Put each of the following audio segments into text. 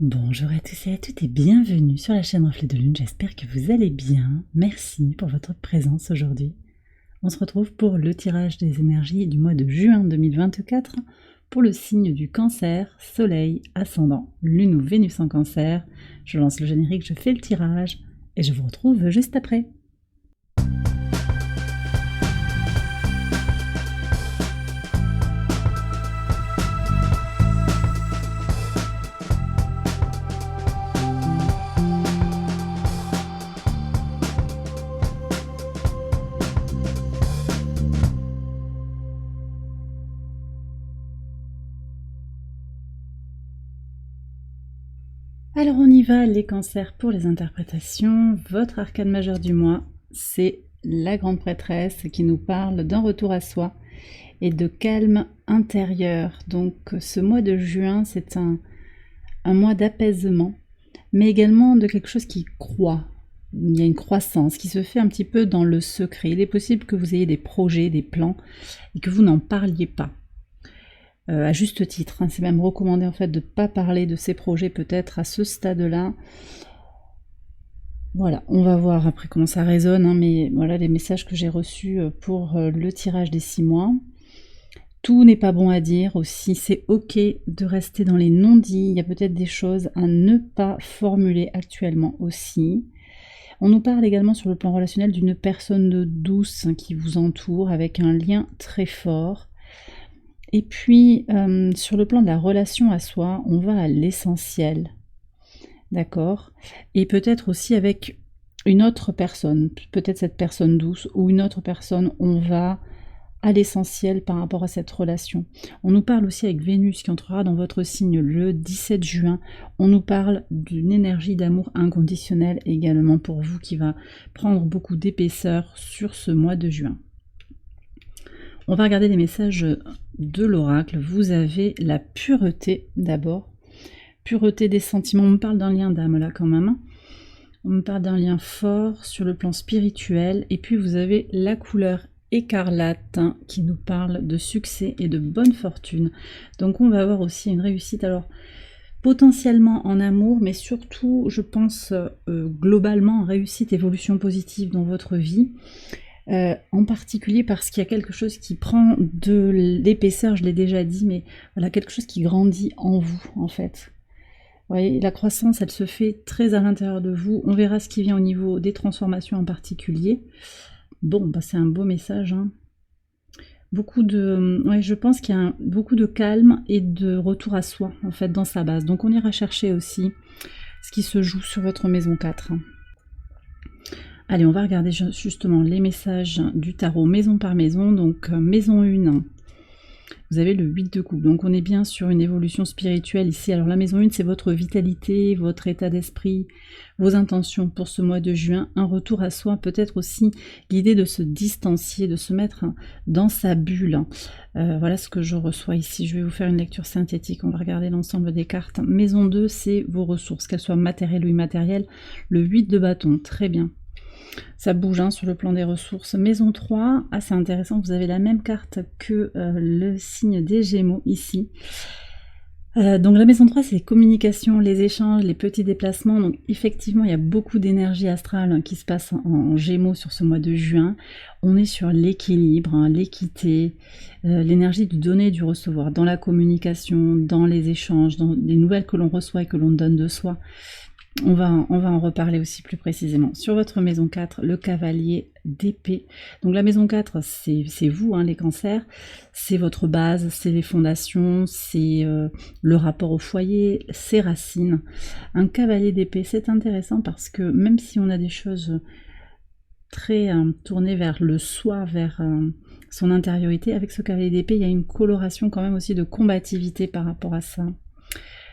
Bonjour à tous et à toutes et bienvenue sur la chaîne Reflet de Lune, j'espère que vous allez bien. Merci pour votre présence aujourd'hui. On se retrouve pour le tirage des énergies du mois de juin 2024 pour le signe du Cancer, Soleil, Ascendant, Lune ou Vénus en Cancer. Je lance le générique, je fais le tirage et je vous retrouve juste après. Alors on y va les cancers pour les interprétations. Votre arcane majeur du mois, c'est la grande prêtresse qui nous parle d'un retour à soi et de calme intérieur. Donc ce mois de juin, c'est un mois d'apaisement, mais également de quelque chose qui croît. Il y a une croissance qui se fait un petit peu dans le secret. Il est possible que vous ayez des projets, des plans et que vous n'en parliez pas. À juste titre, hein. C'est même recommandé en fait de ne pas parler de ces projets peut-être à ce stade-là. Voilà, on va voir après comment ça résonne, hein, mais voilà les messages que j'ai reçus pour le tirage des 6 mois. Tout n'est pas bon à dire aussi, c'est ok de rester dans les non-dits, il y a peut-être des choses à ne pas formuler actuellement aussi. On nous parle également sur le plan relationnel d'une personne douce qui vous entoure avec un lien très fort. Et puis, sur le plan de la relation à soi, on va à l'essentiel, d'accord? Et peut-être aussi avec une autre personne, peut-être cette personne douce ou une autre personne, on va à l'essentiel par rapport à cette relation. On nous parle aussi avec Vénus qui entrera dans votre signe le 17 juin. On nous parle d'une énergie d'amour inconditionnel également pour vous qui va prendre beaucoup d'épaisseur sur ce mois de juin. On va regarder les messages de l'oracle. Vous avez la pureté d'abord. Pureté des sentiments. On me parle d'un lien d'âme là quand même. On me parle d'un lien fort sur le plan spirituel. Et puis vous avez la couleur écarlate qui nous parle de succès et de bonne fortune. Donc on va avoir aussi une réussite. Alors potentiellement en amour, mais surtout je pense globalement en réussite, évolution positive dans votre vie. En particulier parce qu'il y a quelque chose qui prend de l'épaisseur, je l'ai déjà dit, mais voilà, quelque chose qui grandit en vous en fait. Vous voyez, la croissance, elle se fait très à l'intérieur de vous. On verra ce qui vient au niveau des transformations en particulier. Bon, bah c'est un beau message. Hein. Je pense qu'il y a beaucoup de calme et de retour à soi en fait dans sa base. Donc on ira chercher aussi ce qui se joue sur votre maison 4. Allez, on va regarder justement les messages du tarot maison par maison. Donc, maison 1, vous avez le 8 de coupe. Donc, on est bien sur une évolution spirituelle ici. Alors, la maison 1, c'est votre vitalité, votre état d'esprit, vos intentions pour ce mois de juin. Un retour à soi, peut-être aussi l'idée de se distancier, de se mettre dans sa bulle. Voilà ce que je reçois ici. Je vais vous faire une lecture synthétique. On va regarder l'ensemble des cartes. Maison 2, c'est vos ressources, qu'elles soient matérielles ou immatérielles. Le 8 de bâton, très bien. Ça bouge sur le plan des ressources. Maison 3, c'est intéressant, vous avez la même carte que le signe des Gémeaux ici. Donc la maison 3, c'est les communications, les échanges, les petits déplacements. Donc effectivement, il y a beaucoup d'énergie astrale qui se passe en Gémeaux sur ce mois de juin. On est sur l'équilibre, l'équité, l'énergie du donner et du recevoir, dans la communication, dans les échanges, dans les nouvelles que l'on reçoit et que l'on donne de soi. On va en reparler aussi plus précisément. Sur votre maison 4, le cavalier d'épée. Donc la maison 4, c'est vous, les cancers. C'est votre base, c'est les fondations, c'est le rapport au foyer, ses racines. Un cavalier d'épée, c'est intéressant parce que même si on a des choses très tournées vers le soi, vers son intériorité, avec ce cavalier d'épée, il y a une coloration quand même aussi de combativité par rapport à ça.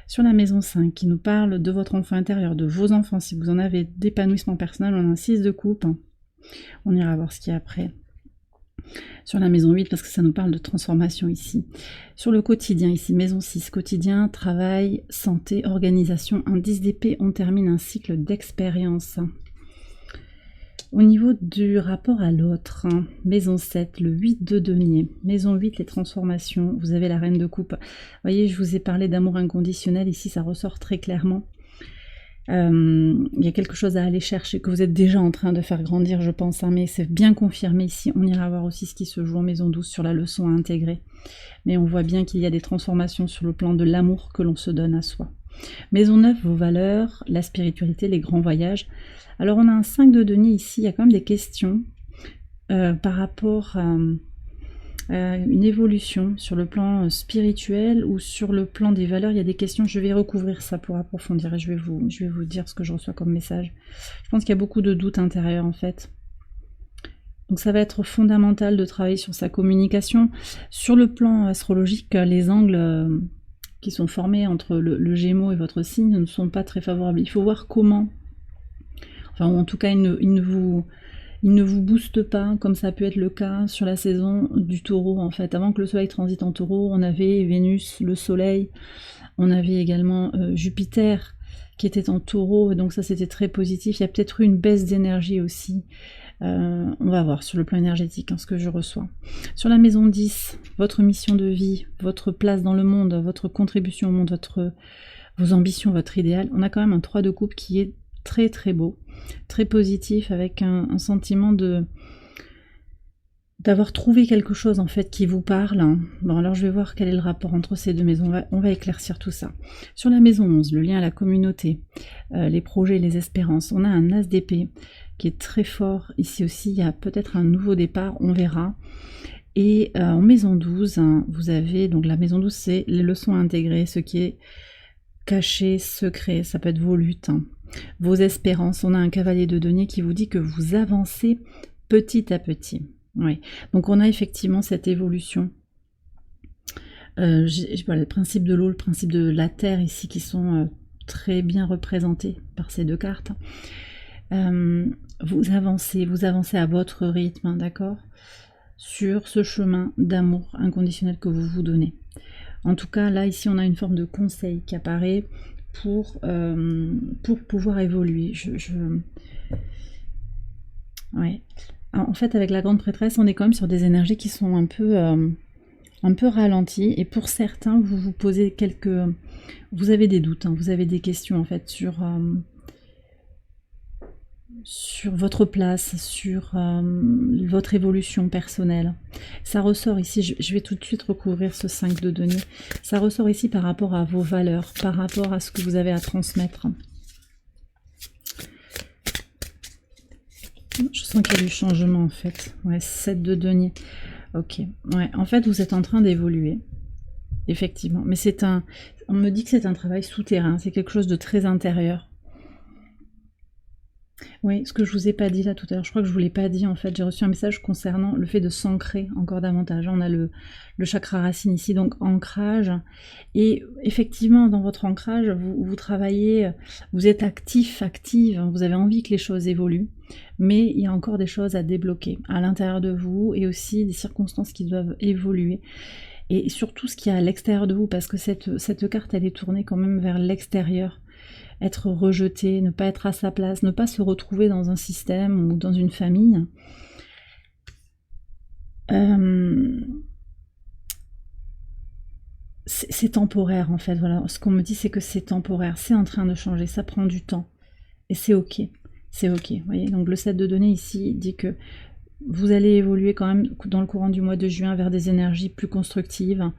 Sur la maison 5, qui nous parle de votre enfant intérieur, de vos enfants, si vous en avez d'épanouissement personnel, on a un 6 de coupe. On ira voir ce qu'il y a après. Sur la maison 8, parce que ça nous parle de transformation ici. Sur le quotidien, ici, maison 6, quotidien, travail, santé, organisation, un 10 d'épée, on termine un cycle d'expérience. Au niveau du rapport à l'autre, hein, maison 7, le 8 de denier, maison 8, les transformations, vous avez la reine de coupe. Vous voyez, je vous ai parlé d'amour inconditionnel, ici ça ressort très clairement. Il y a quelque chose à aller chercher, que vous êtes déjà en train de faire grandir, je pense, hein, mais c'est bien confirmé ici. On ira voir aussi ce qui se joue en maison 12 sur la leçon à intégrer. Mais on voit bien qu'il y a des transformations sur le plan de l'amour que l'on se donne à soi. Maison 9, vos valeurs, la spiritualité, les grands voyages. Alors on a un 5 de denier ici, il y a quand même des questions par rapport à une évolution sur le plan spirituel ou sur le plan des valeurs. Il y a des questions, je vais recouvrir ça pour approfondir et je vais vous dire ce que je reçois comme message. Je pense qu'il y a beaucoup de doutes intérieurs en fait. Donc ça va être fondamental de travailler sur sa communication. Sur le plan astrologique, les angles qui sont formés entre le Gémeaux et votre signe ne sont pas très favorables. Il faut voir comment, enfin en tout cas il ne vous booste pas, comme ça a pu être le cas sur la saison du Taureau en fait. Avant que le Soleil transite en Taureau, on avait Vénus, le Soleil, on avait également Jupiter qui était en Taureau, et donc ça c'était très positif. Il y a peut-être eu une baisse d'énergie aussi. On va voir sur le plan énergétique ce que je reçois. Sur la maison 10, votre mission de vie, votre place dans le monde, votre contribution au monde, vos ambitions, votre idéal. On a quand même un 3 de coupe qui est très très beau, très positif, avec un sentiment d'avoir trouvé quelque chose en fait qui vous parle. Bon, alors je vais voir quel est le rapport entre ces deux maisons, on va éclaircir tout ça. Sur la maison 11, le lien à la communauté, les projets, les espérances, on a un as d'épée qui est très fort. Ici aussi, il y a peut-être un nouveau départ, on verra. Et en maison 12, vous avez, donc la maison 12, c'est les leçons à intégrer, ce qui est caché, secret, ça peut être vos luttes, vos espérances. On a un cavalier de denier qui vous dit que vous avancez petit à petit. Oui. Donc on a effectivement cette évolution. Le principe de l'eau, le principe de la terre ici qui sont très bien représentés par ces deux cartes. Vous avancez à votre rythme, d'accord, sur ce chemin d'amour inconditionnel que vous vous donnez. En tout cas, là, ici, on a une forme de conseil qui apparaît pour pouvoir évoluer. Ouais. En fait, avec la grande prêtresse, on est quand même sur des énergies qui sont un peu ralenties. Et pour certains, vous vous posez vous avez des doutes, vous avez des questions, en fait, sur votre place, sur votre évolution personnelle. Ça ressort ici, je vais tout de suite recouvrir ce 5 de denier, ça ressort ici par rapport à vos valeurs, par rapport à ce que vous avez à transmettre. Je sens qu'il y a du changement en fait. Ouais, 7 de denier. Ok, ouais, en fait vous êtes en train d'évoluer, effectivement, mais on me dit que c'est un travail souterrain, c'est quelque chose de très intérieur. Oui, ce que je vous ai pas dit là tout à l'heure, je crois que je vous l'ai pas dit en fait, j'ai reçu un message concernant le fait de s'ancrer encore davantage. On a le chakra racine ici, donc ancrage, et effectivement dans votre ancrage, vous travaillez, vous êtes active, vous avez envie que les choses évoluent, mais il y a encore des choses à débloquer à l'intérieur de vous, et aussi des circonstances qui doivent évoluer, et surtout ce qu'il y a à l'extérieur de vous, parce que cette carte elle est tournée quand même vers l'extérieur. Être rejeté, ne pas être à sa place, ne pas se retrouver dans un système ou dans une famille. C'est temporaire en fait, voilà. Ce qu'on me dit c'est que c'est temporaire, c'est en train de changer, ça prend du temps. Et c'est ok, vous voyez. Donc le 7 de denier ici dit que vous allez évoluer quand même dans le courant du mois de juin vers des énergies plus constructives,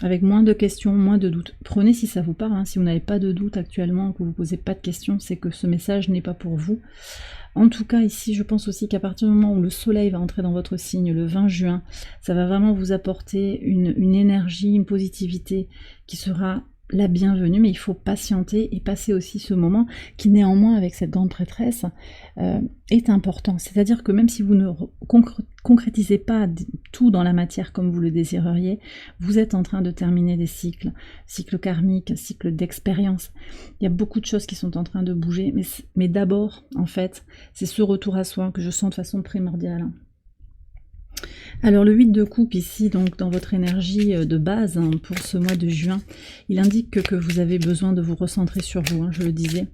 avec moins de questions, moins de doutes. Prenez si ça vous parle, si vous n'avez pas de doute actuellement, que vous ne posez pas de questions, c'est que ce message n'est pas pour vous. En tout cas, ici, je pense aussi qu'à partir du moment où le soleil va entrer dans votre signe, le 20 juin, ça va vraiment vous apporter une énergie, une positivité qui sera la bienvenue, mais il faut patienter et passer aussi ce moment qui néanmoins avec cette grande prêtresse est important. C'est-à-dire que même si vous ne concrétisez pas tout dans la matière comme vous le désireriez, vous êtes en train de terminer des cycles karmiques, cycles d'expérience. Il y a beaucoup de choses qui sont en train de bouger, mais d'abord, en fait, c'est ce retour à soi que je sens de façon primordiale. Alors le 8 de coupe ici, donc dans votre énergie de base hein, pour ce mois de juin, il indique que vous avez besoin de vous recentrer sur vous, hein, je le disais.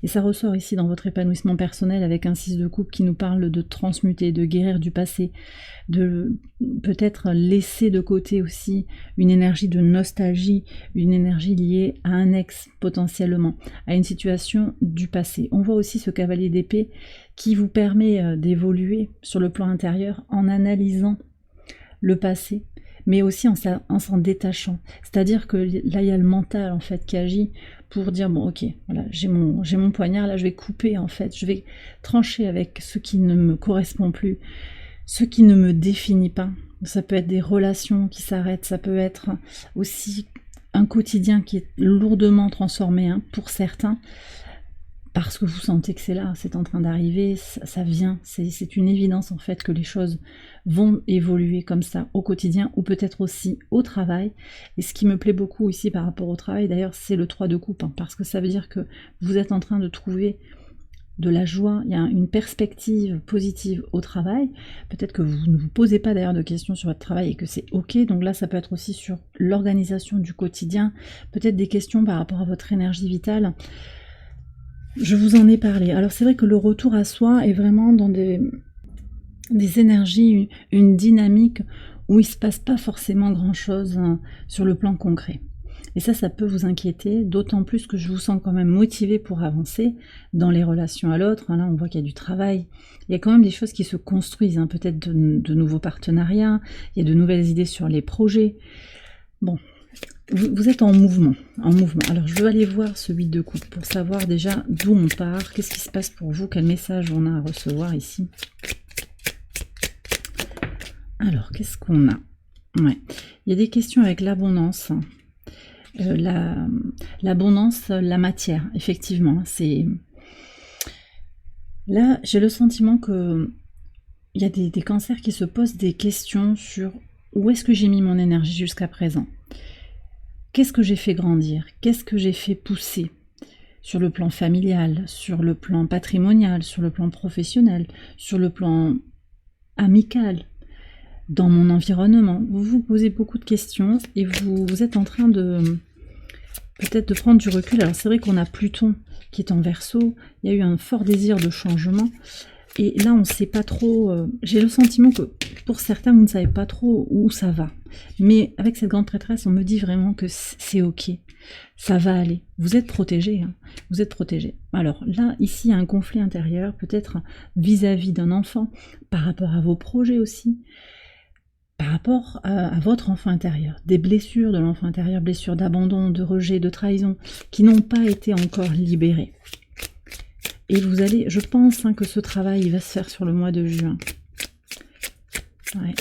Et ça ressort ici dans votre épanouissement personnel avec un 6 de coupe qui nous parle de transmuter, de guérir du passé, de peut-être laisser de côté aussi une énergie de nostalgie, une énergie liée à un ex potentiellement, à une situation du passé. On voit aussi ce cavalier d'épée qui vous permet d'évoluer sur le plan intérieur en analysant le passé, mais aussi en s'en détachant. C'est-à-dire que là, il y a le mental en fait qui agit pour dire bon ok, voilà, j'ai mon poignard, là je vais couper en fait, je vais trancher avec ce qui ne me correspond plus, ce qui ne me définit pas. Ça peut être des relations qui s'arrêtent, ça peut être aussi un quotidien qui est lourdement transformé hein, pour certains, parce que vous sentez que c'est là, c'est en train d'arriver, ça vient, c'est une évidence en fait que les choses vont évoluer comme ça au quotidien ou peut-être aussi au travail. Et ce qui me plaît beaucoup ici par rapport au travail d'ailleurs, c'est le 3 de coupe, hein, parce que ça veut dire que vous êtes en train de trouver de la joie, il y a une perspective positive au travail, peut-être que vous ne vous posez pas d'ailleurs de questions sur votre travail et que c'est ok, donc là ça peut être aussi sur l'organisation du quotidien, peut-être des questions par rapport à votre énergie vitale. Je vous en ai parlé. Alors c'est vrai que le retour à soi est vraiment dans des énergies, une dynamique où il ne se passe pas forcément grand-chose sur le plan concret. Et ça peut vous inquiéter, d'autant plus que je vous sens quand même motivé pour avancer dans les relations à l'autre. Là, on voit qu'il y a du travail. Il y a quand même des choses qui se construisent, hein, peut-être de nouveaux partenariats, il y a de nouvelles idées sur les projets. Bon, vous êtes en mouvement, Alors je veux aller voir ce 8 de coupe pour savoir déjà d'où on part, qu'est-ce qui se passe pour vous, quel message on a à recevoir ici. Alors, qu'est-ce qu'on a? Ouais, il y a des questions avec l'abondance. L'abondance, la matière, effectivement. C'est là, j'ai le sentiment que il y a des cancers qui se posent des questions sur où est-ce que j'ai mis mon énergie jusqu'à présent. Qu'est-ce que j'ai fait grandir? Qu'est-ce que j'ai fait pousser? Sur le plan familial, sur le plan patrimonial, sur le plan professionnel, sur le plan amical, dans mon environnement. Vous vous posez beaucoup de questions et vous êtes en train de peut-être de prendre du recul. Alors c'est vrai qu'on a Pluton qui est en Verseau, il y a eu un fort désir de changement. Et là, on ne sait pas trop, j'ai le sentiment que pour certains, vous ne savez pas trop où ça va. Mais avec cette grande prêtresse, on me dit vraiment que c'est ok, ça va aller. Vous êtes protégés, hein, vous êtes protégés. Alors là, ici, il y a un conflit intérieur, peut-être vis-à-vis d'un enfant, par rapport à vos projets aussi, par rapport à votre enfant intérieur. Des blessures de l'enfant intérieur, blessures d'abandon, de rejet, de trahison, qui n'ont pas été encore libérées. Et vous allez, je pense que ce travail il va se faire sur le mois de juin. Ouais.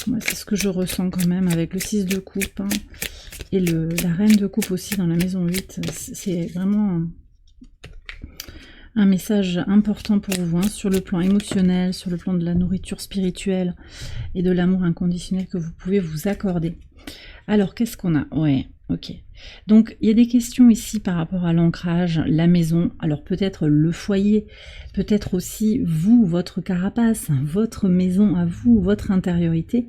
Moi, c'est ce que je ressens quand même avec le 6 de coupe hein, et la reine de coupe aussi dans la maison 8. C'est vraiment un message important pour vous hein, sur le plan émotionnel, sur le plan de la nourriture spirituelle et de l'amour inconditionnel que vous pouvez vous accorder. Alors, qu'est-ce qu'on a? Ouais, ok. Donc, il y a des questions ici par rapport à l'ancrage, la maison. Alors, peut-être le foyer, peut-être aussi vous, votre carapace, votre maison à vous, votre intériorité.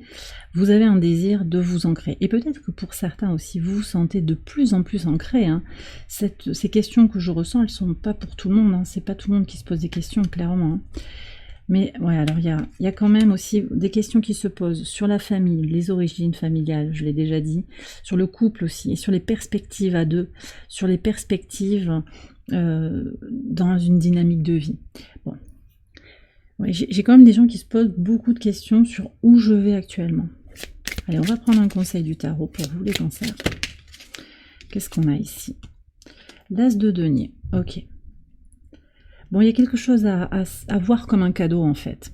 Vous avez un désir de vous ancrer. Et peut-être que pour certains aussi, vous vous sentez de plus en plus ancré. Hein. Ces questions que je ressens, elles ne sont pas pour tout le monde. Hein. C'est pas tout le monde qui se pose des questions, clairement. Hein. Mais ouais, alors il y a quand même aussi des questions qui se posent sur la famille, les origines familiales, je l'ai déjà dit, sur le couple aussi, et sur les perspectives à deux, sur les perspectives dans une dynamique de vie. Bon, ouais, j'ai quand même des gens qui se posent beaucoup de questions sur où je vais actuellement. Allez, on va prendre un conseil du tarot pour vous les cancers. Qu'est-ce qu'on a ici? L'As de denier, ok. Bon, il y a quelque chose à voir comme un cadeau en fait.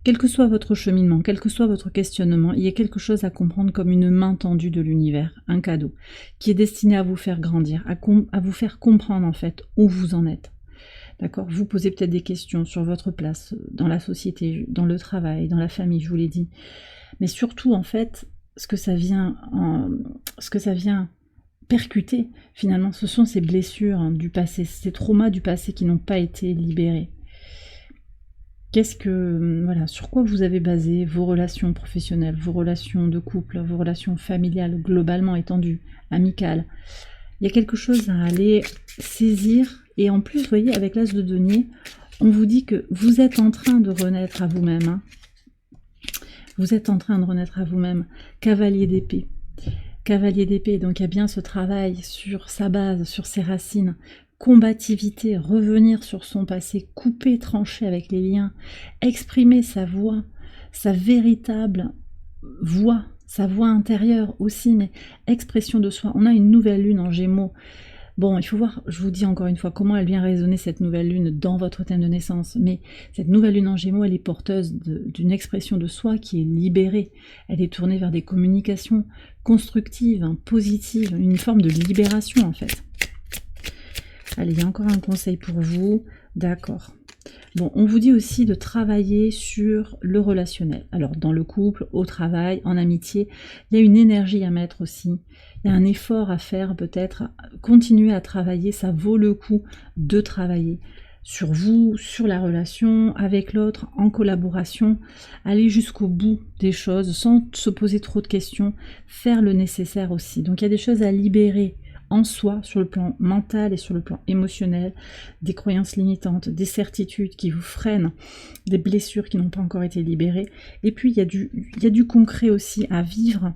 Quel que soit votre cheminement, quel que soit votre questionnement, il y a quelque chose à comprendre comme une main tendue de l'univers, un cadeau, qui est destiné à vous faire grandir, à vous faire comprendre en fait où vous en êtes. D'accord? Vous posez peut-être des questions sur votre place dans la société, dans le travail, dans la famille, je vous l'ai dit. Mais surtout en fait, ce que ça vient percuter, finalement, ce sont ces blessures hein, du passé, ces traumas du passé qui n'ont pas été libérés. voilà, sur quoi vous avez basé vos relations professionnelles, vos relations de couple, vos relations familiales, globalement étendues, amicales. Il y a quelque chose à aller saisir. Et en plus, vous voyez, avec l'As de denier, on vous dit que vous êtes en train de renaître à vous-même. Hein. Vous êtes en train de renaître à vous-même. Cavalier d'épée. Cavalier d'épée, donc il y a bien ce travail sur sa base, sur ses racines. Combativité, revenir sur son passé, couper, trancher avec les liens, exprimer sa voix, sa véritable voix, sa voix intérieure aussi, mais expression de soi. On a une nouvelle lune en Gémeaux. Bon, il faut voir, je vous dis encore une fois, comment elle vient résonner cette nouvelle lune dans votre thème de naissance. Mais cette nouvelle lune en Gémeaux, elle est porteuse d'une expression de soi qui est libérée. Elle est tournée vers des communications constructives, hein, positives, une forme de libération en fait. Allez, il y a encore un conseil pour vous. D'accord. Bon, on vous dit aussi de travailler sur le relationnel. Alors, dans le couple, au travail, en amitié, il y a une énergie à mettre aussi. Il y a un effort à faire peut-être. Continuer à travailler, ça vaut le coup de travailler sur vous, sur la relation, avec l'autre, en collaboration. Aller jusqu'au bout des choses sans se poser trop de questions. Faire le nécessaire aussi. Donc, il y a des choses à libérer en soi, sur le plan mental et sur le plan émotionnel, des croyances limitantes, des certitudes qui vous freinent, des blessures qui n'ont pas encore été libérées. Et puis, il y a du concret aussi à vivre,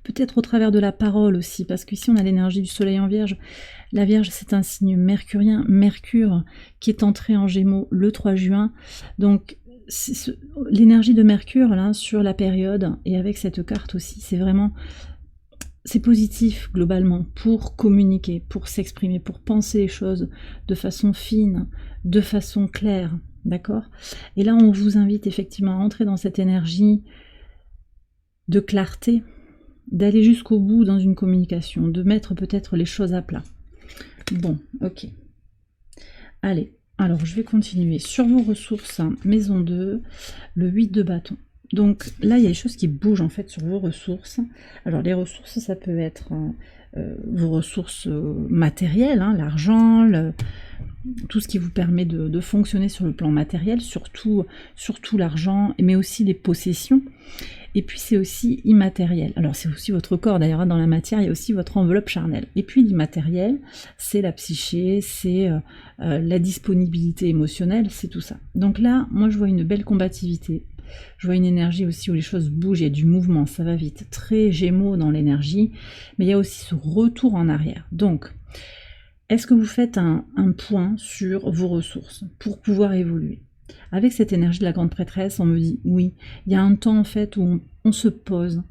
peut-être au travers de la parole aussi, parce qu'ici, on a l'énergie du soleil en Vierge. La Vierge, c'est un signe mercurien, Mercure, qui est entré en Gémeaux le 3 juin. Donc, l'énergie de Mercure, là, sur la période, et avec cette carte aussi, c'est vraiment... C'est positif globalement pour communiquer, pour s'exprimer, pour penser les choses de façon fine, de façon claire, d'accord? Et là, on vous invite effectivement à entrer dans cette énergie de clarté, d'aller jusqu'au bout dans une communication, de mettre peut-être les choses à plat. Bon, ok. Allez, alors je vais continuer. Sur vos ressources, hein, maison 2, le 8 de bâton. Donc là, il y a des choses qui bougent en fait sur vos ressources. Alors les ressources, ça peut être vos ressources matérielles, hein, l'argent, tout ce qui vous permet de fonctionner sur le plan matériel, surtout l'argent, mais aussi les possessions. Et puis c'est aussi immatériel. Alors c'est aussi votre corps, d'ailleurs dans la matière, il y a aussi votre enveloppe charnelle. Et puis l'immatériel, c'est la psyché, c'est la disponibilité émotionnelle, c'est tout ça. Donc là, moi je vois une belle combativité. Je vois une énergie aussi où les choses bougent, il y a du mouvement, ça va vite. Très Gémeaux dans l'énergie, mais il y a aussi ce retour en arrière. Donc, est-ce que vous faites un point sur vos ressources pour pouvoir évoluer? Avec cette énergie de la grande prêtresse, on me dit oui, il y a un temps en fait où on se pose,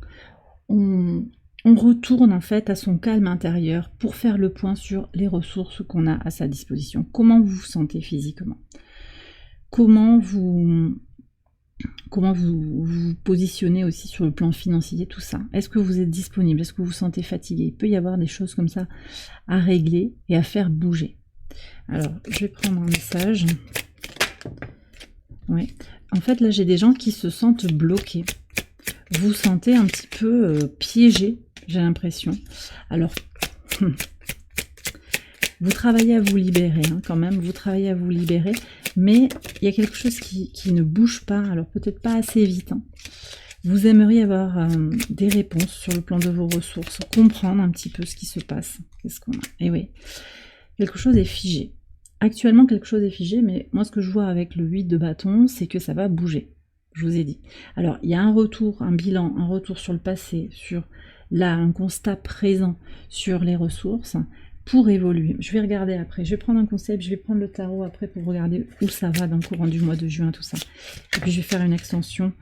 on retourne en fait à son calme intérieur pour faire le point sur les ressources qu'on a à sa disposition. Comment vous vous sentez physiquement? Comment vous vous positionnez aussi sur le plan financier, tout ça. Est-ce que vous êtes disponible? Est-ce que vous vous sentez fatigué? Il peut y avoir des choses comme ça à régler et à faire bouger. Alors, je vais prendre un message. Ouais. En fait, là, j'ai des gens qui se sentent bloqués. Vous vous sentez un petit peu piégé, j'ai l'impression. Alors, vous travaillez à vous libérer, hein, quand même. Vous travaillez à vous libérer. Mais il y a quelque chose qui ne bouge pas, alors peut-être pas assez vite. Hein. Vous aimeriez avoir des réponses sur le plan de vos ressources, comprendre un petit peu ce qui se passe. Qu'est-ce qu'on a? Et oui, quelque chose est figé. Actuellement, quelque chose est figé, mais moi, ce que je vois avec le 8 de bâton, c'est que ça va bouger. Je vous ai dit. Alors, il y a un retour, un bilan, un retour sur le passé, sur là, un constat présent sur les ressources, pour évoluer. Je vais regarder après, je vais prendre un concept, je vais prendre le tarot après pour regarder où ça va dans le courant du mois de juin, tout ça. Et puis je vais faire une extension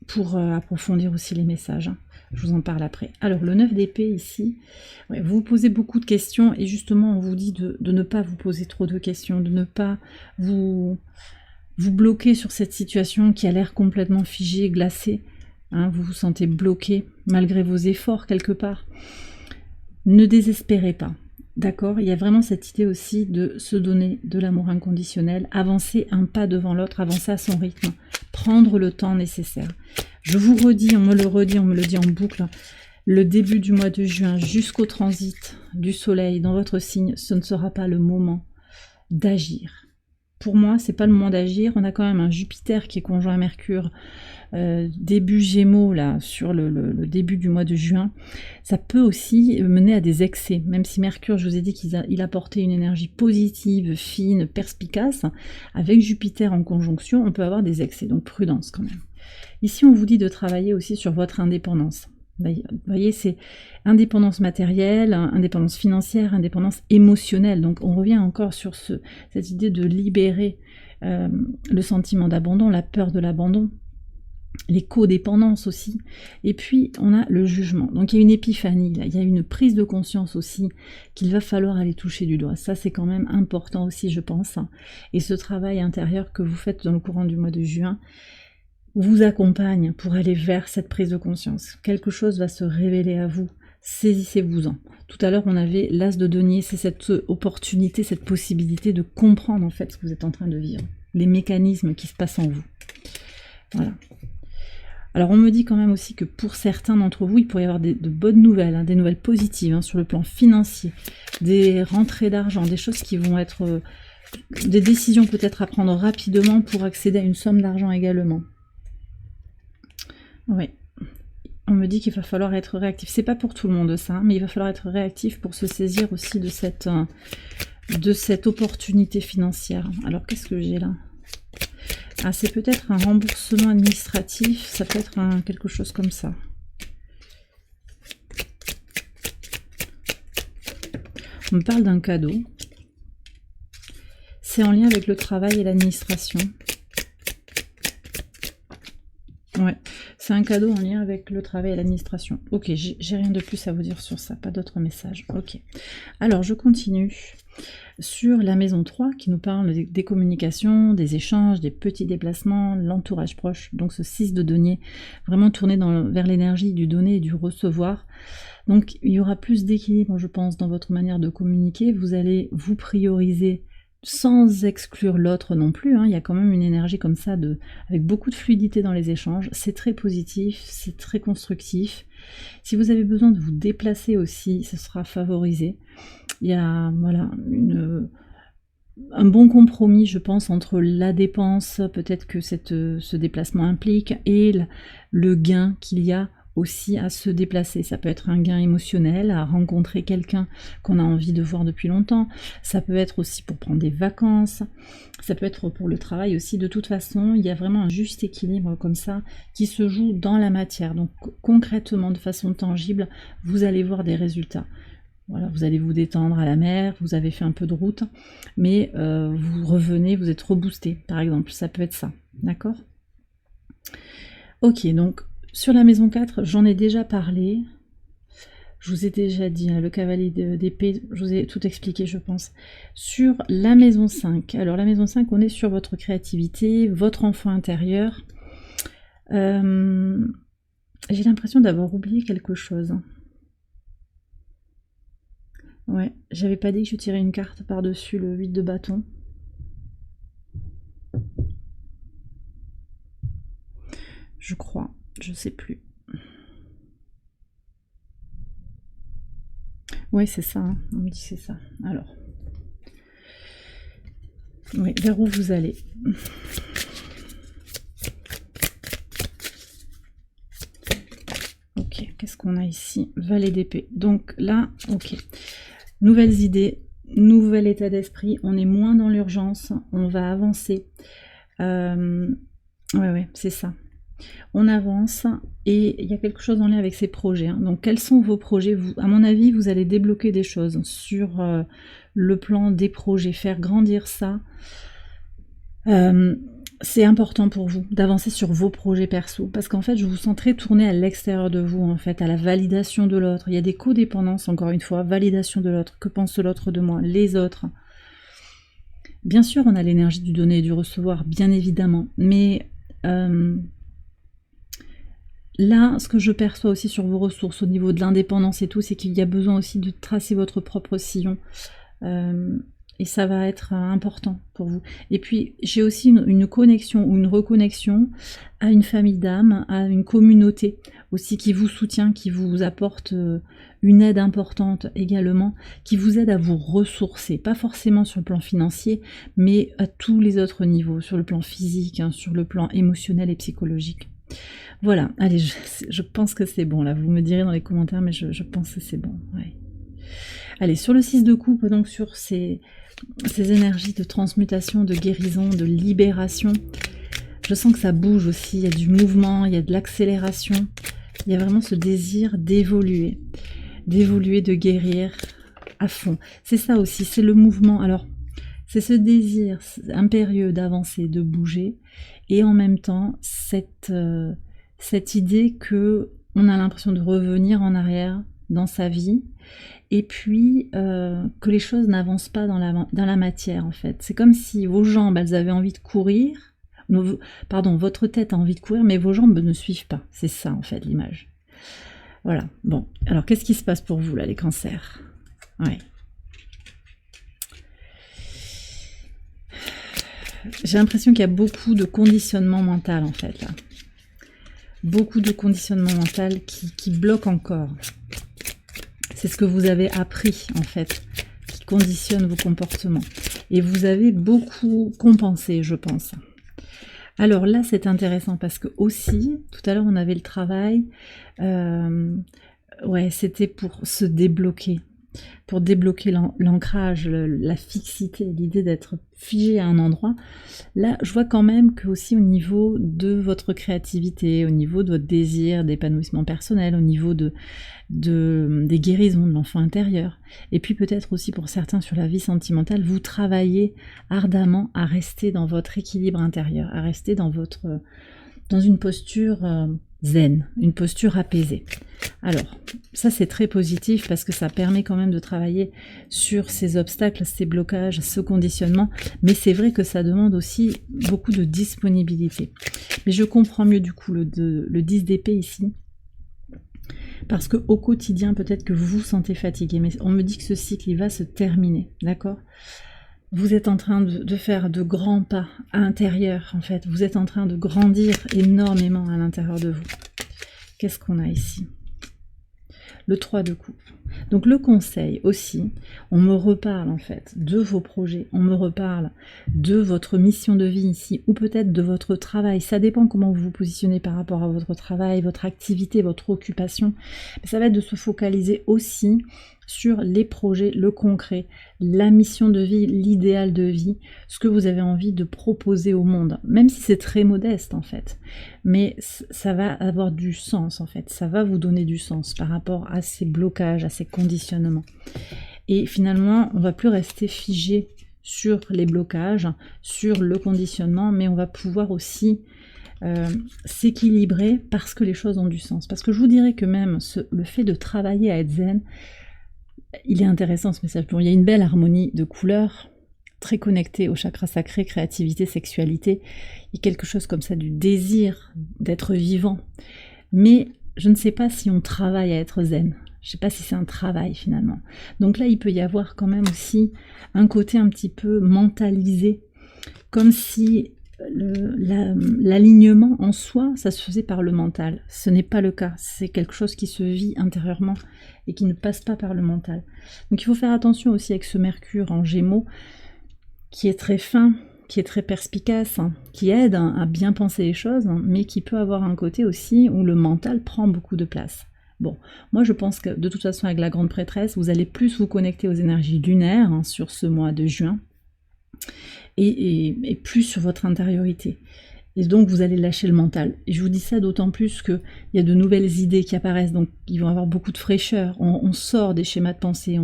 pour approfondir aussi les messages. Hein. Je vous en parle après. Alors le 9 d'épée ici, ouais, vous vous posez beaucoup de questions et justement on vous dit de ne pas vous poser trop de questions, de ne pas vous bloquer sur cette situation qui a l'air complètement figée, glacée. Hein, vous vous sentez bloqué malgré vos efforts quelque part. Ne désespérez pas, d'accord? Il y a vraiment cette idée aussi de se donner de l'amour inconditionnel, avancer un pas devant l'autre, avancer à son rythme, prendre le temps nécessaire. Je vous redis, on me le dit en boucle, le début du mois de juin jusqu'au transit du soleil dans votre signe, ce ne sera pas le moment d'agir pour moi, c'est pas le moment d'agir. On a quand même un Jupiter qui est conjoint à Mercure début Gémeaux, là, sur le début du mois de juin. Ça peut aussi mener à des excès, même si Mercure, je vous ai dit qu'il apportait une énergie positive, fine, perspicace. Avec Jupiter en conjonction, on peut avoir des excès, donc prudence quand même. Ici, on vous dit de travailler aussi sur votre indépendance. Vous voyez, c'est indépendance matérielle, indépendance financière, indépendance émotionnelle. Donc on revient encore sur cette idée de libérer le sentiment d'abandon, la peur de l'abandon, les codépendances aussi. Et puis on a le jugement. Donc il y a une épiphanie, là. Il y a une prise de conscience aussi qu'il va falloir aller toucher du doigt. Ça c'est quand même important aussi, je pense. Et ce travail intérieur que vous faites dans le courant du mois de juin vous accompagne pour aller vers cette prise de conscience. Quelque chose va se révéler à vous, saisissez-vous-en. Tout à l'heure, on avait l'as de denier, c'est cette opportunité, cette possibilité de comprendre en fait ce que vous êtes en train de vivre, les mécanismes qui se passent en vous. Voilà. Alors on me dit quand même aussi que pour certains d'entre vous, il pourrait y avoir de bonnes nouvelles, hein, des nouvelles positives hein, sur le plan financier, des rentrées d'argent, des choses qui vont être... des décisions peut-être à prendre rapidement pour accéder à une somme d'argent également. Oui, on me dit qu'il va falloir être réactif. C'est pas pour tout le monde ça, mais il va falloir être réactif pour se saisir aussi de cette opportunité financière. Alors qu'est-ce que j'ai là? Ah, c'est peut-être un remboursement administratif, ça peut être quelque chose comme ça. On me parle d'un cadeau. C'est en lien avec le travail et l'administration. Ouais, c'est un cadeau en lien avec le travail et l'administration. Ok, j'ai rien de plus à vous dire sur ça, pas d'autres messages. Ok, alors je continue sur la maison 3 qui nous parle des communications, des échanges, des petits déplacements, l'entourage proche. Donc ce 6 de denier, vraiment tourné vers l'énergie du donner et du recevoir. Donc il y aura plus d'équilibre, je pense, dans votre manière de communiquer. Vous allez vous prioriser sans exclure l'autre non plus, hein. Il y a quand même une énergie comme ça, avec beaucoup de fluidité dans les échanges, c'est très positif, c'est très constructif. Si vous avez besoin de vous déplacer aussi, ce sera favorisé. Il y a voilà, un bon compromis, je pense, entre la dépense, peut-être que ce déplacement implique, et le gain qu'il y a aussi à se déplacer. Ça peut être un gain émotionnel, à rencontrer quelqu'un qu'on a envie de voir depuis longtemps. Ça peut être aussi pour prendre des vacances. Ça peut être pour le travail aussi. De toute façon, il y a vraiment un juste équilibre comme ça qui se joue dans la matière. Donc concrètement, de façon tangible, vous allez voir des résultats. Voilà, vous allez vous détendre à la mer, vous avez fait un peu de route, mais vous revenez, vous êtes reboosté, par exemple. Ça peut être ça. D'accord ? Ok, donc sur la maison 4, j'en ai déjà parlé. Je vous ai déjà dit, hein, le cavalier d'épée, je vous ai tout expliqué, je pense. Sur la maison 5, alors la maison 5, on est sur votre créativité, votre enfant intérieur. J'ai l'impression d'avoir oublié quelque chose. Ouais, j'avais pas dit que je tirais une carte par-dessus le 8 de bâton. Je crois. Je sais plus. Oui, c'est ça, hein. On me dit c'est ça. Alors. Oui, vers où vous allez. Ok, qu'est-ce qu'on a ici? Valet d'épée. Donc là, ok. Nouvelles idées, nouvel état d'esprit. On est moins dans l'urgence. On va avancer. Ouais, c'est ça. On avance et il y a quelque chose en lien avec ces projets. Hein. Donc quels sont vos projets? À mon avis, vous allez débloquer des choses sur le plan des projets, faire grandir ça. C'est important pour vous d'avancer sur vos projets perso parce qu'en fait, je vous sens très tourné à l'extérieur de vous, en fait, à la validation de l'autre. Il y a des codépendances, encore une fois, validation de l'autre. Que pense l'autre de moi? Les autres. Bien sûr, on a l'énergie du donner et du recevoir, bien évidemment, mais... là, ce que je perçois aussi sur vos ressources au niveau de l'indépendance et tout, c'est qu'il y a besoin aussi de tracer votre propre sillon. Et ça va être important pour vous. Et puis, j'ai aussi une connexion ou une reconnexion à une famille d'âme, à une communauté aussi qui vous soutient, qui vous apporte une aide importante également qui vous aide à vous ressourcer, pas forcément sur le plan financier, mais à tous les autres niveaux, sur le plan physique, hein, sur le plan émotionnel et psychologique. Voilà, allez, je pense que c'est bon là, vous me direz dans les commentaires, mais je pense que c'est bon. Ouais. Allez, sur le 6 de coupe, donc sur ces énergies de transmutation, de guérison, de libération, je sens que ça bouge aussi, il y a du mouvement, il y a de l'accélération, il y a vraiment ce désir d'évoluer, de guérir à fond. C'est ça aussi, c'est le mouvement. Alors, c'est ce désir impérieux d'avancer, de bouger, et en même temps, cette idée que on a l'impression de revenir en arrière dans sa vie, et puis que les choses n'avancent pas dans la matière, en fait. C'est comme si vos jambes, elles avaient envie de courir, pardon, votre tête a envie de courir, mais vos jambes ne suivent pas. C'est ça, en fait, l'image. Voilà. Bon, alors, qu'est-ce qui se passe pour vous, là, les cancers? Ouais. J'ai l'impression qu'il y a beaucoup de conditionnement mental, en fait, là. Beaucoup de conditionnement mental qui bloque encore. C'est ce que vous avez appris, en fait, qui conditionne vos comportements. Et vous avez beaucoup compensé, je pense. Alors là, c'est intéressant parce que aussi, tout à l'heure, on avait le travail. Ouais, c'était pour se débloquer. Pour débloquer l'ancrage, la fixité, l'idée d'être figé à un endroit. Là, je vois quand même que aussi au niveau de votre créativité, au niveau de votre désir d'épanouissement personnel, au niveau des guérisons de l'enfant intérieur, et puis peut-être aussi pour certains sur la vie sentimentale, vous travaillez ardemment à rester dans votre équilibre intérieur, à rester dans une posture zen, une posture apaisée. Alors, ça c'est très positif parce que ça permet quand même de travailler sur ces obstacles, ces blocages, ce conditionnement, mais c'est vrai que ça demande aussi beaucoup de disponibilité. Mais je comprends mieux du coup le 10 d'épée ici, parce que au quotidien, peut-être que vous vous sentez fatigué, mais on me dit que ce cycle, il va se terminer, d'accord ? Vous êtes en train de faire de grands pas à l'intérieur, en fait. Vous êtes en train de grandir énormément à l'intérieur de vous. Qu'est-ce qu'on a ici ? Le 3 de coupe. Donc le conseil aussi, on me reparle en fait de vos projets, on me reparle de votre mission de vie ici, ou peut-être de votre travail. Ça dépend comment vous vous positionnez par rapport à votre travail, votre activité, votre occupation. Mais ça va être de se focaliser aussi sur les projets, le concret, la mission de vie, l'idéal de vie, ce que vous avez envie de proposer au monde, même si c'est très modeste en fait. Mais ça va avoir du sens en fait, ça va vous donner du sens par rapport à ces blocages, à ces conditionnements. Et finalement, on va plus rester figé sur les blocages, sur le conditionnement, mais on va pouvoir aussi s'équilibrer parce que les choses ont du sens. Parce que je vous dirais que même le fait de travailler à être zen, il est intéressant ce message. Bon, il y a une belle harmonie de couleurs, très connectée au chakra sacré, créativité, sexualité. Il y a quelque chose comme ça du désir d'être vivant. Mais je ne sais pas si on travaille à être zen. Je ne sais pas si c'est un travail finalement. Donc là, il peut y avoir quand même aussi un côté un petit peu mentalisé, comme si l'alignement en soi, ça se faisait par le mental. Ce n'est pas le cas. C'est quelque chose qui se vit intérieurement et qui ne passe pas par le mental. Donc il faut faire attention aussi avec ce Mercure en Gémeaux, qui est très fin, qui est très perspicace, qui aide à bien penser les choses, mais qui peut avoir un côté aussi où le mental prend beaucoup de place. Bon, moi je pense que de toute façon avec la grande prêtresse, vous allez plus vous connecter aux énergies lunaires sur ce mois de juin, et plus sur votre intériorité. Et donc vous allez lâcher le mental. Et je vous dis ça d'autant plus qu'il y a de nouvelles idées qui apparaissent, donc ils vont avoir beaucoup de fraîcheur. On sort des schémas de pensée.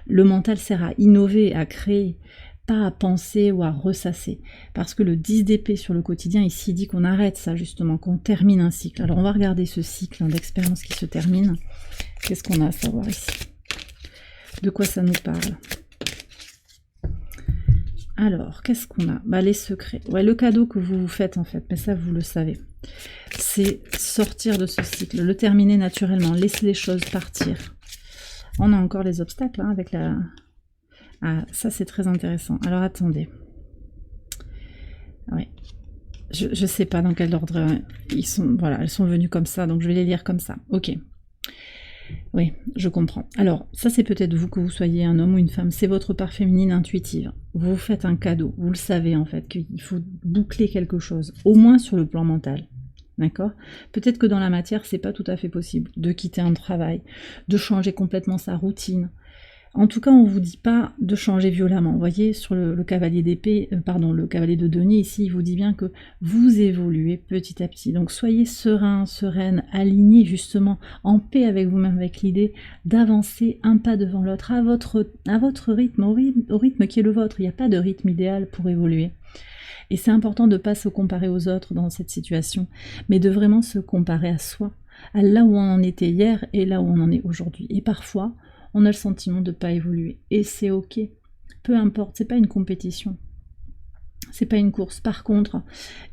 Le mental sert à innover, à créer, pas à penser ou à ressasser. Parce que le 10 d'épée sur le quotidien ici dit qu'on arrête ça justement, qu'on termine un cycle. Alors on va regarder ce cycle d'expérience qui se termine. Qu'est-ce qu'on a à savoir ici? De quoi ça nous parle? Alors, qu'est-ce qu'on a? Bah, les secrets. Ouais, le cadeau que vous vous faites en fait, mais ça vous le savez. C'est sortir de ce cycle, le terminer naturellement, laisser les choses partir. On a encore les obstacles avec la... Ah, ça c'est très intéressant. Alors attendez. Ouais. Je sais pas dans quel ordre ils sont. Voilà, elles sont venues comme ça, donc je vais les lire comme ça. Ok. Oui, je comprends. Alors, ça c'est peut-être vous, que vous soyez un homme ou une femme, c'est votre part féminine intuitive. Vous vous faites un cadeau, vous le savez en fait, qu'il faut boucler quelque chose, au moins sur le plan mental. D'accord? Peut-être que dans la matière, c'est pas tout à fait possible de quitter un travail, de changer complètement sa routine. En tout cas, on ne vous dit pas de changer violemment. Vous voyez, sur le cavalier d'épée, pardon, le cavalier de denier, ici, il vous dit bien que vous évoluez petit à petit. Donc, soyez serein, sereine, aligné justement, en paix avec vous-même, avec l'idée d'avancer un pas devant l'autre, à votre rythme, au rythme qui est le vôtre. Il n'y a pas de rythme idéal pour évoluer. Et c'est important de ne pas se comparer aux autres dans cette situation, mais de vraiment se comparer à soi, à là où on en était hier et là où on en est aujourd'hui. Et parfois, on a le sentiment de ne pas évoluer. Et c'est ok. Peu importe, c'est pas une compétition. C'est pas une course. Par contre,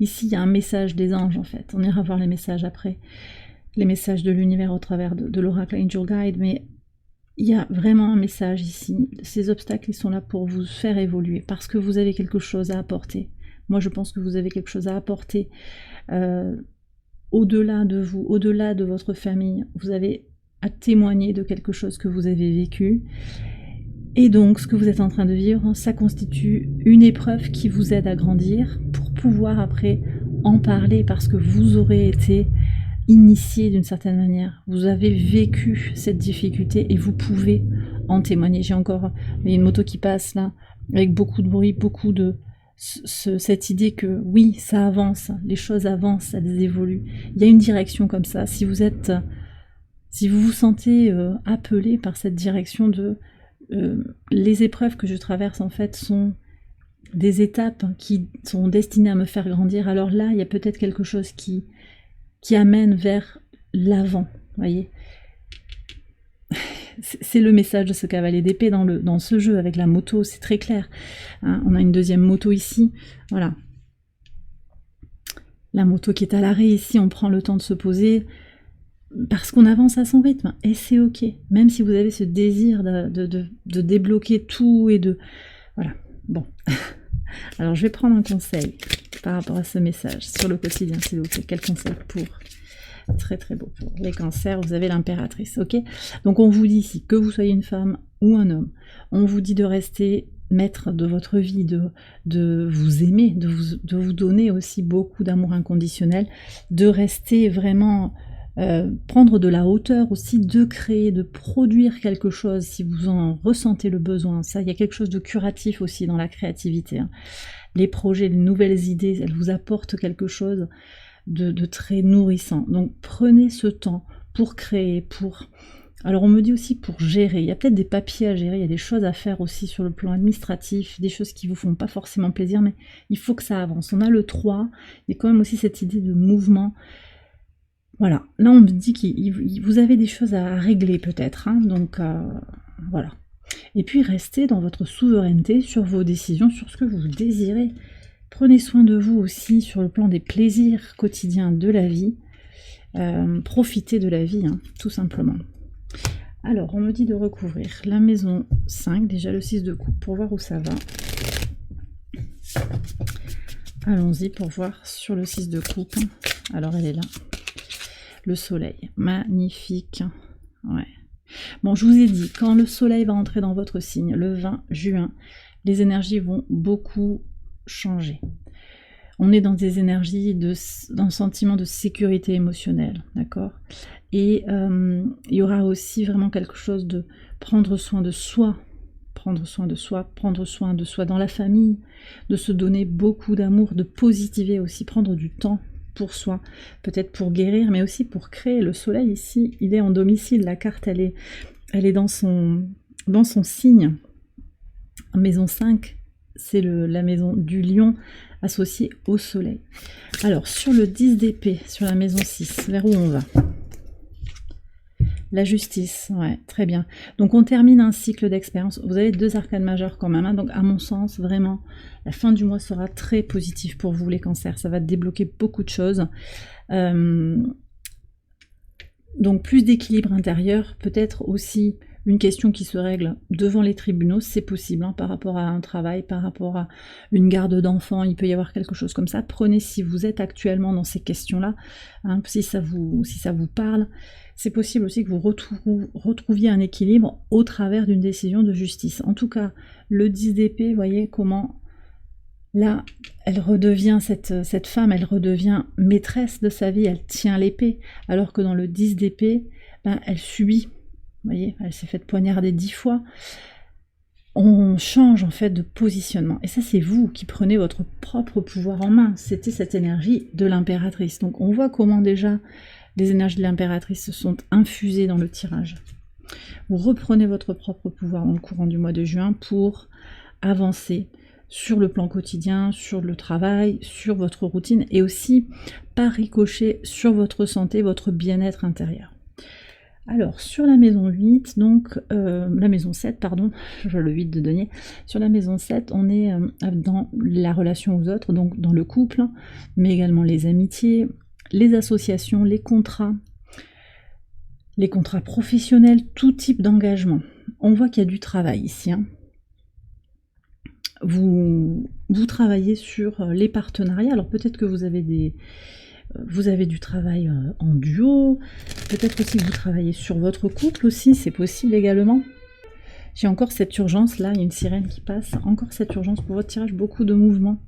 ici, il y a un message des anges, en fait. On ira voir les messages après. Les messages de l'univers au travers de l'oracle Angel Guide. Mais il y a vraiment un message ici. Ces obstacles, ils sont là pour vous faire évoluer. Parce que vous avez quelque chose à apporter. Moi, je pense que vous avez quelque chose à apporter. Au-delà de vous, au-delà de votre famille. Vous avez à témoigner de quelque chose que vous avez vécu. Et donc, ce que vous êtes en train de vivre, ça constitue une épreuve qui vous aide à grandir pour pouvoir après en parler, parce que vous aurez été initié d'une certaine manière. Vous avez vécu cette difficulté et vous pouvez en témoigner. J'ai encore une moto qui passe là, avec beaucoup de bruit, beaucoup de... cette idée que oui, ça avance, les choses avancent, elles évoluent. Il y a une direction comme ça. Si vous vous sentez appelé par cette direction de... les épreuves que je traverse en fait sont des étapes qui sont destinées à me faire grandir, alors là il y a peut-être quelque chose qui amène vers l'avant, voyez. C'est le message de ce cavalier d'épée dans ce jeu avec la moto, c'est très clair. Hein, on a une deuxième moto ici, voilà. La moto qui est à l'arrêt ici, on prend le temps de se poser, parce qu'on avance à son rythme, et c'est ok, même si vous avez ce désir de débloquer tout et de... Voilà, bon. Alors je vais prendre un conseil par rapport à ce message sur le quotidien, s'il vous plaît. Quel conseil pour... Très très beau pour les cancers, vous avez l'impératrice, ok? Donc on vous dit ici, que vous soyez une femme ou un homme, on vous dit de rester maître de votre vie, de vous aimer, de vous donner aussi beaucoup d'amour inconditionnel, de rester vraiment... prendre de la hauteur aussi, de créer, de produire quelque chose si vous en ressentez le besoin. Ça, il y a quelque chose de curatif aussi dans la créativité. Hein. Les projets, les nouvelles idées, elles vous apportent quelque chose de très nourrissant. Donc prenez ce temps pour créer, pour... Alors on me dit aussi pour gérer, il y a peut-être des papiers à gérer, il y a des choses à faire aussi sur le plan administratif, des choses qui vous font pas forcément plaisir, mais il faut que ça avance. On a le 3, il y a quand même aussi cette idée de mouvement. Voilà, là on me dit que vous avez des choses à régler peut-être, hein, donc voilà. Et puis restez dans votre souveraineté sur vos décisions, sur ce que vous désirez. Prenez soin de vous aussi sur le plan des plaisirs quotidiens de la vie. Profitez de la vie, hein, tout simplement. Alors, on me dit de recouvrir la maison 5, déjà le 6 de coupe, pour voir où ça va. Allons-y pour voir sur le 6 de coupe. Alors, elle est là. Le soleil, magnifique. Ouais. Bon, je vous ai dit, quand le soleil va entrer dans votre signe, le 20 juin, les énergies vont beaucoup changer. On est dans des énergies d'un sentiment de sécurité émotionnelle, d'accord? Et il y aura aussi vraiment quelque chose de prendre soin de soi, prendre soin de soi, prendre soin de soi dans la famille, de se donner beaucoup d'amour, de positiver aussi, prendre du temps pour soi, peut-être pour guérir, mais aussi pour créer. Le soleil ici, il est en domicile, la carte, elle est dans son signe. Maison 5, c'est la maison du lion associée au soleil. Alors, sur le 10 d'épée, sur la maison 6, vers où on va? La justice, ouais, très bien. Donc on termine un cycle d'expérience. Vous avez 2 arcanes majeures quand même, hein, donc à mon sens, vraiment, la fin du mois sera très positive pour vous les cancers. Ça va débloquer beaucoup de choses. Donc plus d'équilibre intérieur, peut-être aussi une question qui se règle devant les tribunaux, c'est possible, hein, par rapport à un travail, par rapport à une garde d'enfants, il peut y avoir quelque chose comme ça. Prenez, si vous êtes actuellement dans ces questions-là, hein, si ça vous parle, c'est possible aussi que vous retrouviez un équilibre au travers d'une décision de justice. En tout cas, le 10 d'épée, vous voyez comment là, elle redevient, cette femme, elle redevient maîtresse de sa vie, elle tient l'épée, alors que dans le 10 d'épée, ben, elle subit, vous voyez, elle s'est faite poignarder 10 fois. On change en fait de positionnement. Et ça, c'est vous qui prenez votre propre pouvoir en main. C'était cette énergie de l'impératrice. Donc on voit comment déjà les énergies de l'impératrice se sont infusées dans le tirage. Vous reprenez votre propre pouvoir dans le courant du mois de juin pour avancer sur le plan quotidien, sur le travail, sur votre routine et aussi par ricochet sur votre santé, votre bien-être intérieur. Alors, sur la maison 8, donc, la maison 7, pardon, je vois le 8 de denier. Sur la maison 7, on est dans la relation aux autres, donc dans le couple, mais également les amitiés, les associations, les contrats professionnels, tout type d'engagement. On voit qu'il y a du travail ici. Hein. Vous travaillez sur les partenariats, alors peut-être que vous avez du travail en duo, peut-être aussi que vous travaillez sur votre couple aussi, c'est possible également. J'ai encore cette urgence, là, il y a une sirène qui passe, encore cette urgence pour votre tirage, beaucoup de mouvements.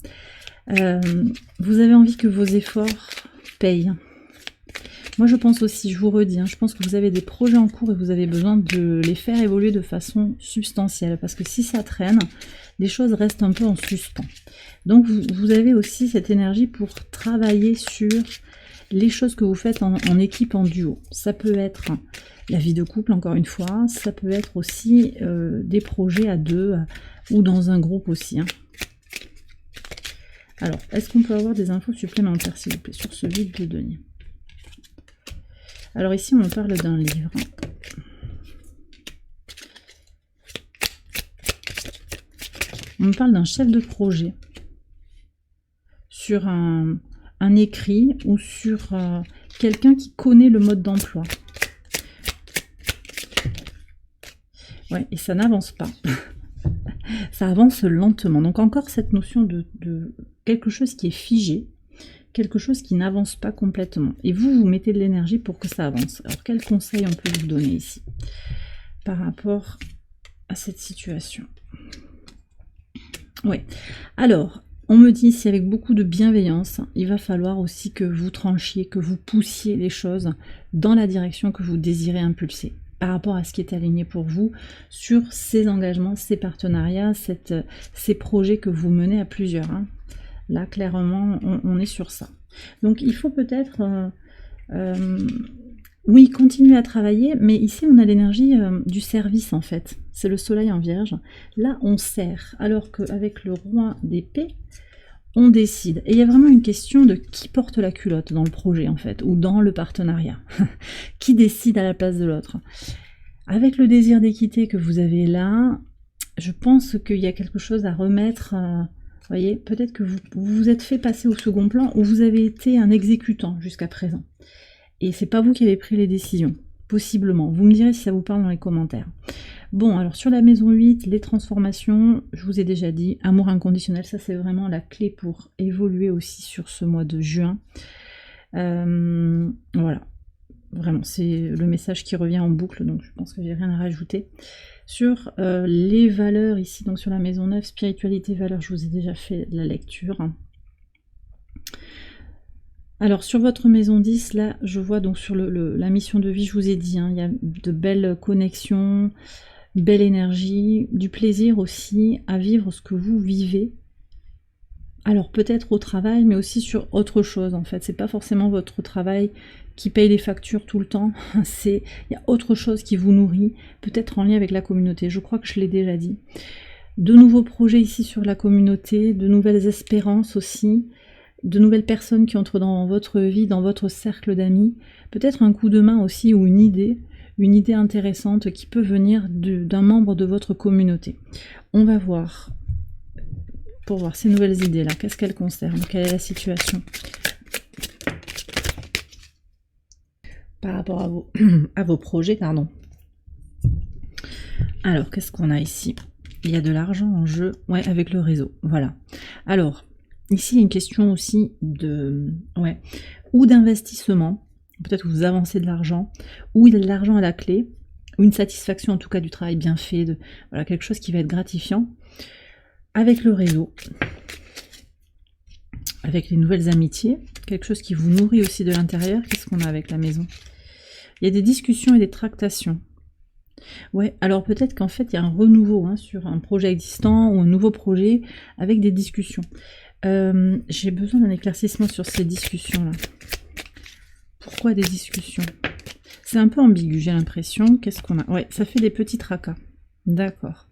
Vous avez envie que vos efforts payent. Moi je pense aussi, je vous redis, hein, je pense que vous avez des projets en cours et vous avez besoin de les faire évoluer de façon substantielle, parce que si ça traîne, les choses restent un peu en suspens. Donc vous avez aussi cette énergie pour travailler sur les choses que vous faites en équipe, en duo. Ça peut être la vie de couple, encore une fois, ça peut être aussi des projets à deux ou dans un groupe aussi. Hein. Alors, est-ce qu'on peut avoir des infos supplémentaires, s'il vous plaît, sur ce vide de denier? Alors ici, on me parle d'un livre. On me parle d'un chef de projet sur un écrit ou sur quelqu'un qui connaît le mode d'emploi. Ouais, et ça n'avance pas. Ça avance lentement. Donc encore cette notion de quelque chose qui est figé, quelque chose qui n'avance pas complètement. Et vous mettez de l'énergie pour que ça avance. Alors quel conseil on peut vous donner ici par rapport à cette situation? Oui, alors, on me dit ici avec beaucoup de bienveillance, il va falloir aussi que vous tranchiez, que vous poussiez les choses dans la direction que vous désirez impulser, par rapport à ce qui est aligné pour vous, sur ces engagements, ces partenariats, ces projets que vous menez à plusieurs. Hein. Là, clairement, on est sur ça. Donc, il faut peut-être... oui, continuer à travailler, mais ici on a l'énergie du service en fait. C'est le soleil en vierge. Là on sert, alors qu'avec le roi d'épée, on décide. Et il y a vraiment une question de qui porte la culotte dans le projet en fait, ou dans le partenariat. Qui décide à la place de l'autre. Avec le désir d'équité que vous avez là, je pense qu'il y a quelque chose à remettre... vous voyez, peut-être que vous vous êtes fait passer au second plan, ou vous avez été un exécutant jusqu'à présent. Et c'est pas vous qui avez pris les décisions, possiblement. Vous me direz si ça vous parle dans les commentaires. Bon, alors sur la maison 8, les transformations, je vous ai déjà dit, amour inconditionnel, ça c'est vraiment la clé pour évoluer aussi sur ce mois de juin. Voilà, vraiment, c'est le message qui revient en boucle, donc je pense que j'ai rien à rajouter. Sur les valeurs ici, donc sur la maison 9, spiritualité, valeurs, je vous ai déjà fait la lecture. Alors sur votre maison 10, là je vois donc sur la mission de vie, je vous ai dit, hein, il y a de belles connexions, belle énergie, du plaisir aussi à vivre ce que vous vivez. Alors peut-être au travail, mais aussi sur autre chose en fait. C'est pas forcément votre travail qui paye les factures tout le temps, il y a autre chose qui vous nourrit, peut-être en lien avec la communauté, je crois que je l'ai déjà dit. De nouveaux projets ici sur la communauté, de nouvelles espérances aussi, de nouvelles personnes qui entrent dans votre vie, dans votre cercle d'amis, peut-être un coup de main aussi ou une idée intéressante qui peut venir d'un membre de votre communauté. On va voir, pour voir ces nouvelles idées-là, qu'est-ce qu'elles concernent, quelle est la situation par rapport à vos projets, pardon. Alors, qu'est-ce qu'on a ici? Il y a de l'argent en jeu, ouais, avec le réseau, voilà. Alors, ici, il y a une question aussi ou d'investissement, peut-être vous avancez de l'argent, ou il y a de l'argent à la clé, ou une satisfaction en tout cas du travail bien fait, voilà, quelque chose qui va être gratifiant. Avec le réseau, avec les nouvelles amitiés, quelque chose qui vous nourrit aussi de l'intérieur. Qu'est-ce qu'on a avec la maison? Il y a des discussions et des tractations. Ouais, alors peut-être qu'en fait il y a un renouveau sur un projet existant ou un nouveau projet avec des discussions. J'ai besoin d'un éclaircissement sur ces discussions-là. Pourquoi des discussions? C'est un peu ambigu, j'ai l'impression. Qu'est-ce qu'on a? Ouais, ça fait des petits tracas. D'accord.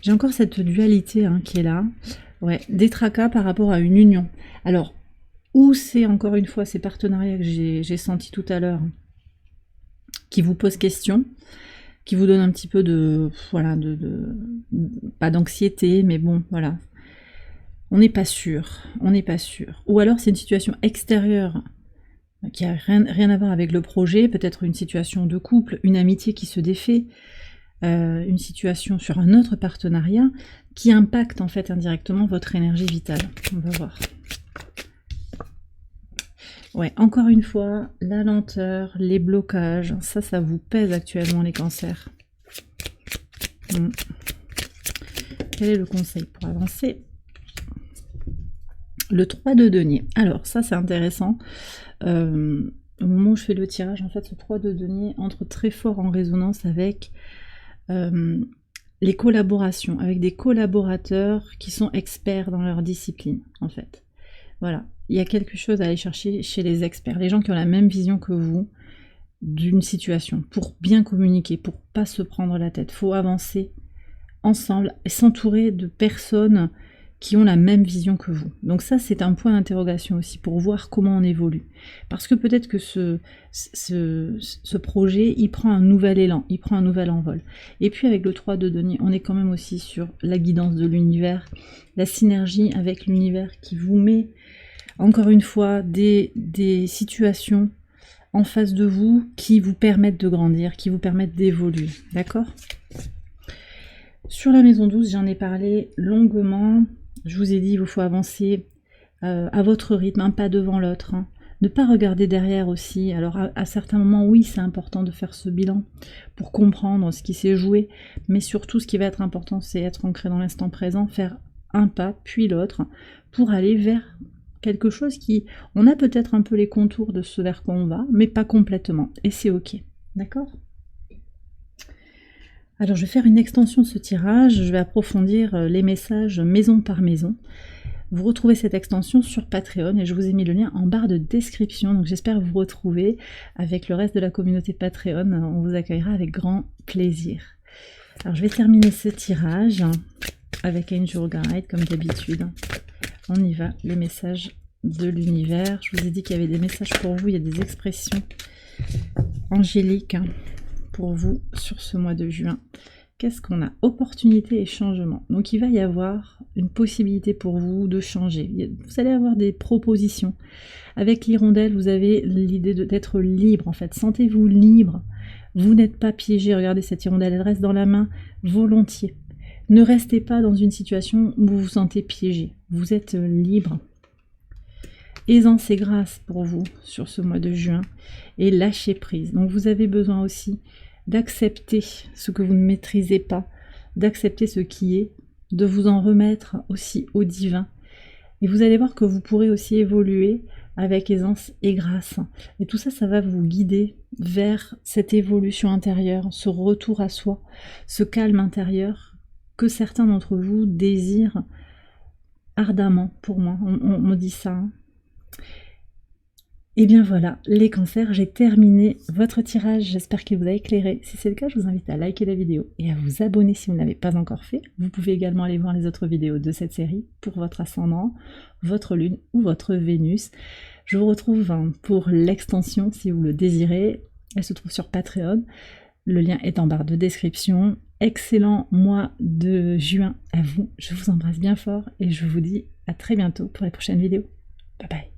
J'ai encore cette dualité qui est là. Ouais, des tracas par rapport à une union. Alors, ou c'est encore une fois ces partenariats que j'ai senti tout à l'heure, qui vous posent question, qui vous donnent un petit peu de, voilà, pas d'anxiété, mais bon, voilà. On n'est pas sûr, on n'est pas sûr. Ou alors c'est une situation extérieure qui n'a rien à voir avec le projet, peut-être une situation de couple, une amitié qui se défait, une situation sur un autre partenariat qui impacte en fait indirectement votre énergie vitale. On va voir. Ouais, encore une fois, la lenteur, les blocages, ça vous pèse actuellement les cancers. Quel est le conseil pour avancer? Le 3 de denier. Alors ça c'est intéressant. Au moment où je fais le tirage, en fait, ce 3 de denier entre très fort en résonance avec les collaborations, avec des collaborateurs qui sont experts dans leur discipline, en fait. Voilà, il y a quelque chose à aller chercher chez les experts, les gens qui ont la même vision que vous d'une situation, pour bien communiquer, pour pas se prendre la tête. Il faut avancer ensemble et s'entourer de personnes qui ont la même vision que vous. Donc ça, c'est un point d'interrogation aussi pour voir comment on évolue. Parce que peut-être que ce projet, il prend un nouvel élan, il prend un nouvel envol. Et puis avec le 3 de denier, on est quand même aussi sur la guidance de l'univers, la synergie avec l'univers qui vous met, encore une fois, des situations en face de vous qui vous permettent de grandir, qui vous permettent d'évoluer. D'accord ? Sur la maison 12, j'en ai parlé longuement. Je vous ai dit, il vous faut avancer à votre rythme, un pas devant l'autre. Ne pas regarder derrière aussi. Alors à certains moments, oui, c'est important de faire ce bilan pour comprendre ce qui s'est joué. Mais surtout, ce qui va être important, c'est être ancré dans l'instant présent, faire un pas, puis l'autre, pour aller vers quelque chose qui... On a peut-être un peu les contours de ce vers quoi on va, mais pas complètement. Et c'est ok. D'accord ? Alors je vais faire une extension de ce tirage, je vais approfondir les messages maison par maison. Vous retrouvez cette extension sur Patreon et je vous ai mis le lien en barre de description, donc j'espère vous retrouver avec le reste de la communauté Patreon, on vous accueillera avec grand plaisir. Alors je vais terminer ce tirage avec Angel Guide comme d'habitude. On y va, les messages de l'univers. Je vous ai dit qu'il y avait des messages pour vous, il y a des expressions angéliques pour vous sur ce mois de juin. Qu'est-ce qu'on a? Opportunité et changement. Donc il va y avoir une possibilité pour vous de changer. Vous allez avoir des propositions. Avec l'hirondelle, vous avez l'idée d'être libre en fait. Sentez-vous libre. Vous n'êtes pas piégé. Regardez cette hirondelle, elle reste dans la main volontiers. Ne restez pas dans une situation où vous vous sentez piégé. Vous êtes libre. Aisance et grâce pour vous sur ce mois de juin et lâcher prise. Donc vous avez besoin aussi d'accepter ce que vous ne maîtrisez pas, d'accepter ce qui est, de vous en remettre aussi au divin. Et vous allez voir que vous pourrez aussi évoluer avec aisance et grâce. Et tout ça, ça va vous guider vers cette évolution intérieure, ce retour à soi, ce calme intérieur que certains d'entre vous désirent ardemment. Pour moi, on me dit ça. Et bien voilà, les cancers, j'ai terminé votre tirage, j'espère qu'il vous a éclairé. Si c'est le cas, je vous invite à liker la vidéo et à vous abonner si vous ne l'avez pas encore fait. Vous pouvez également aller voir les autres vidéos de cette série pour votre ascendant, votre lune ou votre Vénus. Je vous retrouve pour l'extension si vous le désirez. Elle se trouve sur Patreon. Le lien est en barre de description. Excellent mois de juin à vous. Je vous embrasse bien fort et je vous dis à très bientôt pour les prochaines vidéos. Bye bye.